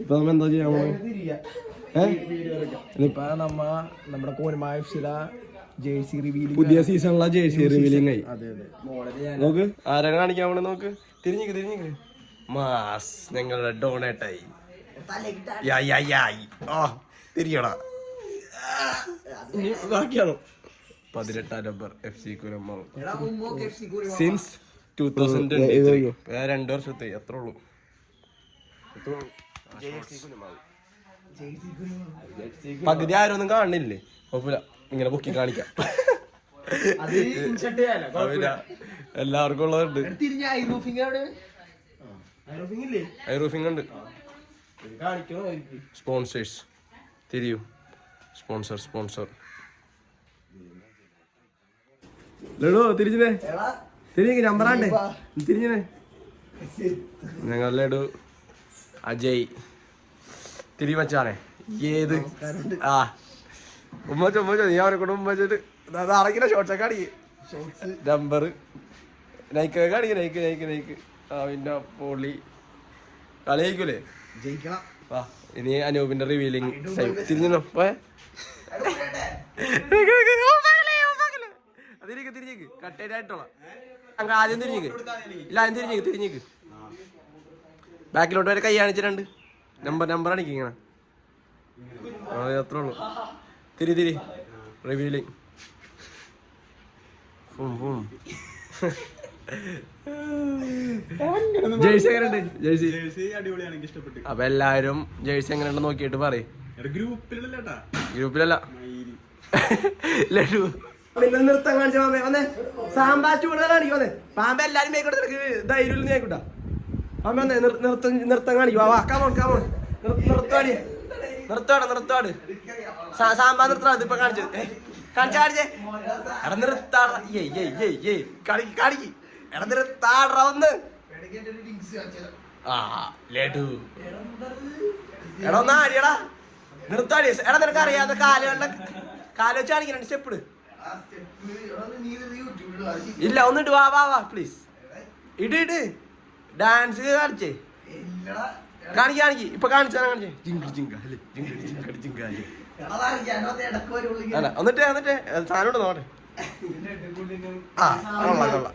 ഇപ്പൊ നമ്മ എന്താ ചെയ്യാൻ പോണേ? ഇപ്പൊ നമ്മുടെ കോനുമാല ജേഴ്സി റിവീൽ, പുതിയ സീസണിലെ ജേഴ്സി റിവീലിംഗ് ആയി. അതെ അതെ. നോക്ക് ആരാണ് കാണിക്കാൻ പോണേ? നോക്ക്, തിരിഞ്ഞിക്ക്. മാസ് ഞങ്ങളുടെ ഡോണേറ്റായി. തിരിയടാ. ബാക്കിയാണോ? 18 നമ്പർ FC കുരമാവ്. സിൻസ് 2023. 2 വർഷത്തെ അത്ര ഉള്ളൂ. പകുതി ആരൊന്നും കാണുന്നില്ലേ? കുഴപ്പമില്ല, ഇങ്ങനെ പൊക്കി കാണിക്കാം. എല്ലാവർക്കും ഉള്ളതുണ്ട്. ഐ റൂഫിംഗ് ഉണ്ട്. സ്പോൺസേഴ്സ് തിരിയൂ. സ്പോൺസർ ലഡു തിരിഞ്ഞേ നമ്പറാണ്ടേ തിരിഞ്ഞേ. ഞങ്ങൾ ലഡു അജയ് തിരിവച്ചാണേ. ഏത് ഉമ്മച്ചോ നീ അവനെ കൊണ്ട് ഉമ്മച്ചിട്ട് അടങ്ങിന ഷോർട്ട്സൊക്കെ അടിക്ക്. Number Nike Nike. പിന്നെ പൊളി കളി ജയിക്കൂലേ? വാ, ഇനി അനൂപിന്റെ റിവീലിംഗ് തിരിഞ്ഞോ. പോയെ തിരിഞ്ഞേക്ക് കട്ടേറ്റായിട്ടുള്ള ആദ്യം തിരിഞ്ഞേക്ക്. ഇല്ല ആദ്യം തിരിഞ്ഞേക്ക്. ബാക്കിലോട്ട് വരെ കൈ കാണിച്ചിട്ടുണ്ട്. നമ്പർ അടിക്ക് ഇങ്ങനെ. അതെ, അത്രേ ഉള്ളൂ. തിരി റിവീലിംഗ്. ജേഴ്സി എങ്ങനെയുണ്ട്? ജേഴ്സി അടിപൊളിയാണ്, എനിക്ക് ഇഷ്ടപ്പെട്ടു. അപ്പൊ എല്ലാരും ജേഴ്സി എങ്ങനെയുണ്ട് നോക്കിയിട്ട് പറയും. ഗ്രൂപ്പിലല്ല ലഡു നൃത്തം കാണിച്ച വന്നേ. സാമ്പാറ്റ് കൂടുതൽ കാണിക്കും വന്നേ. പാമ്പ എല്ലാരും മേക്കൊടുത്ത് ധൈര്യം നീ ആയിക്കോട്ടാ. അമ്മ വന്നേ നൃത്തം കാണിക്കും. കാമോൺ നിർത്താട് സാമ്പാ നിർത്താട്. ഇപ്പൊ കാണിച്ചത് കാണിച്ചേ. എടാ നിർത്താട കളിക്ക്. എടാ നിർത്താട ഒന്ന്. ലഡു എടാ ഒന്ന് ആടിയടാ. നിർത്താടി. എടാ നിനക്ക് അറിയാതെ കാല് വെച്ച് കാണിക്കണം. സ്റ്റെപ്പിട് ഇല്ല, ഒന്നിട്ട് വാ പ്ലീസ്. ഇട് ഡാൻസ് കാണിച്ചേ. കാണിക്ക്. ഇപ്പൊ കാണിച്ചാ എന്നിട്ട് സാധനം നോട്ടെ. കൊള്ളാം.